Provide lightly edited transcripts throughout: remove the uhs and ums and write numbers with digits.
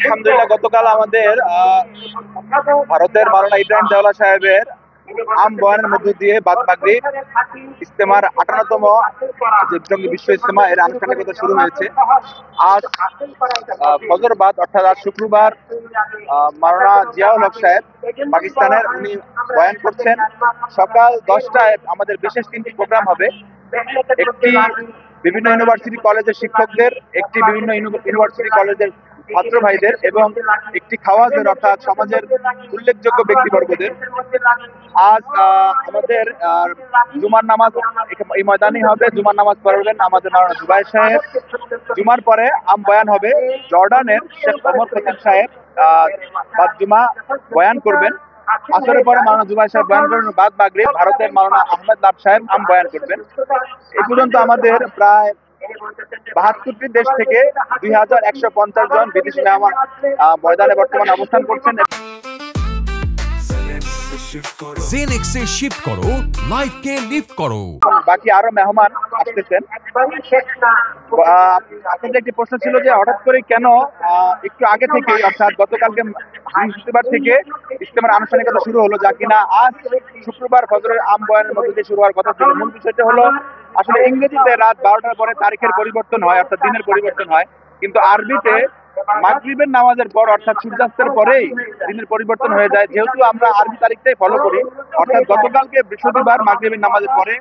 আলহামদুলিল্লাহ, গতকাল আমাদের ভারতের মাওলানা ইব্রাহিম দেওয়ালা সাহেবের আম বয়ানের মধ্য দিয়ে বাদ মাগরিব ইজতেমার 58তম যে জঙ্গি বিশ্ব ইজতেমা এর আনুষ্ঠানিকতা শুরু হয়েছে। আজ ফজর বাদ অর্থাৎ আজ শুক্রবার মাওলানা জিয়াউল হক সাহেব পাকিস্তানের উনি বয়ান করছেন। সকাল 10টায় আমাদের বিশেষ 3টি প্রোগ্রাম হবে। একটি বিভিন্ন ইউনিভার্সিটি কলেজের শিক্ষকদের, একটি বিভিন্ন ইউনিভার্সিটি কলেজের ছাত্র ভাইদের এবং একটি খাওয়াজের অর্থাৎ সমাজের উল্লেখযোগ্য ব্যক্তিবর্গদের। আজ আমাদের জুমার নামাজ এই ময়দানেই হবে। জুমার নামাজ পড়বেন আমাদের মাওলানা জুবাইর সাহেব। জুমার পরে আম বয়ান হবে জর্ডানের শেখ ওমর খতিব সাহেব, বাদ জুমা বয়ান করবেন। আসরের পরে মাওলানা জুবাইর সাহেব বয়ান করবেন। বাদ মাগরিব ভারতের মাওলানা আহমেদ লাভ সাহেব আম বয়ান করবেন। এই পর্যন্ত আমাদের প্রায় 72টি দেশ থেকে 2150 জন বিদেশি মেহমান ময়দানে বর্তমানে অবস্থান করছেন। জেনেক্সে শিফট করো, লাইফকে লিফট করো। বাকি আরো মেহমান আসতেছেন। আপনাদের একটি প্রশ্ন ছিল যে হঠাৎ করে কেন একটু আগে থেকে অর্থাৎ গতকালকে বৃহস্পতিবার থেকে ইজতেমার আনুষ্ঠানিকতা শুরু হলো, যা কিনা আজ শুক্রবার ফজরের আম বয়ানের মধ্যে দিয়ে শুরু হওয়ার কথা ছিল। মূল বিষয়টা হলো আসলে ইংরেজিতে রাত 12টার পরে তারিখের পরিবর্তন হয়, অর্থাৎ দিনের পরিবর্তন হয়, কিন্তু আরবিতে মাগরিবের নামাজের পর অর্থাৎ সূর্যাস্তের পরেই দিনের পরিবর্তন হয়ে যায়। যেহেতু আমরা আরবি তারিখটাই ফলো করি, অর্থাৎ গতকালকে বৃহস্পতিবার মাগরিবের নামাজের পরে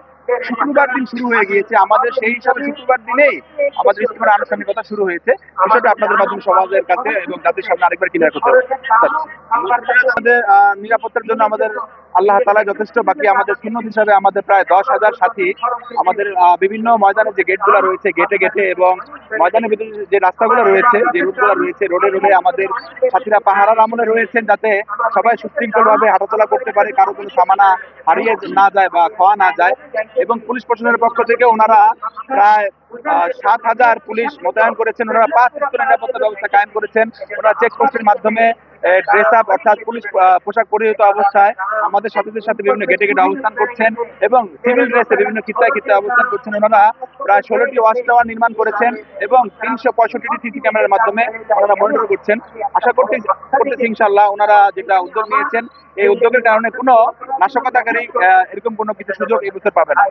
শুক্রবার দিন শুরু হয়ে গিয়েছে আমাদের, সেই হিসাবে শুক্রবার দিনেই আমাদের ইজতেমার আনুষ্ঠানিকতা শুরু হয়েছে। বিষয়টা আপনাদের মাধ্যমে সমাজের কাছে এবং জাতির সামনে আরেকবার ক্লিয়ার করতে হবে। আমাদের নিরাপত্তার জন্য আমাদের আল্লাহ তাআলা যথেষ্ট। বাকি আমাদের সুন্নত হিসাবে আমাদের প্রায় 10,000 সাথী আমাদের বিভিন্ন ময়দানে যে গেটগুলো রয়েছে গেটে গেটে এবং ময়দানের ভিতরে যে রাস্তাগুলো রয়েছে, যে রুটগুলো রয়েছে, রোডে রোডে আমাদের সাথীরা পাহারার আমলে রয়েছেন, যাতে সবাই সুশৃঙ্খল ভাবে হাঁটাচলা করতে পারে, কারো কোনো সামানা হারিয়ে না যায় বা খাওয়া না যায়। এবং পুলিশ প্রশাসনের পক্ষ থেকে ওনারা প্রায় 7,000 পুলিশ মোতায়েন করেছেন। ওনারা 5 স্তরের নিরাপত্তা ব্যবস্থা কায়েম করেছেন। ওনারা চেকপোস্টের মাধ্যমে ড্রেস আপ অর্থাৎ পুলিশ পোশাক পরিহিত অবস্থায় আমাদের সাথীদের সাথে বিভিন্ন গেটে গেটে অবস্থান করছেন এবং সিভিল ড্রেসে বিভিন্ন খিত্তায় খিত্তায় অবস্থান করছেন। ওনারা প্রায় 16টি ওয়াচ টাওয়ার নির্মাণ করেছেন এবং 365টি সিসি ক্যামেরার মাধ্যমে ওনারা মনিটর করছেন। আশা করতেছি ইনশাআল্লাহ ওনারা যেটা উদ্যোগ নিয়েছেন, এই উদ্যোগের কারণে কোনো নাশকতাকারী এরকম কোনো কিছু সুযোগ এই বছর পাবে না।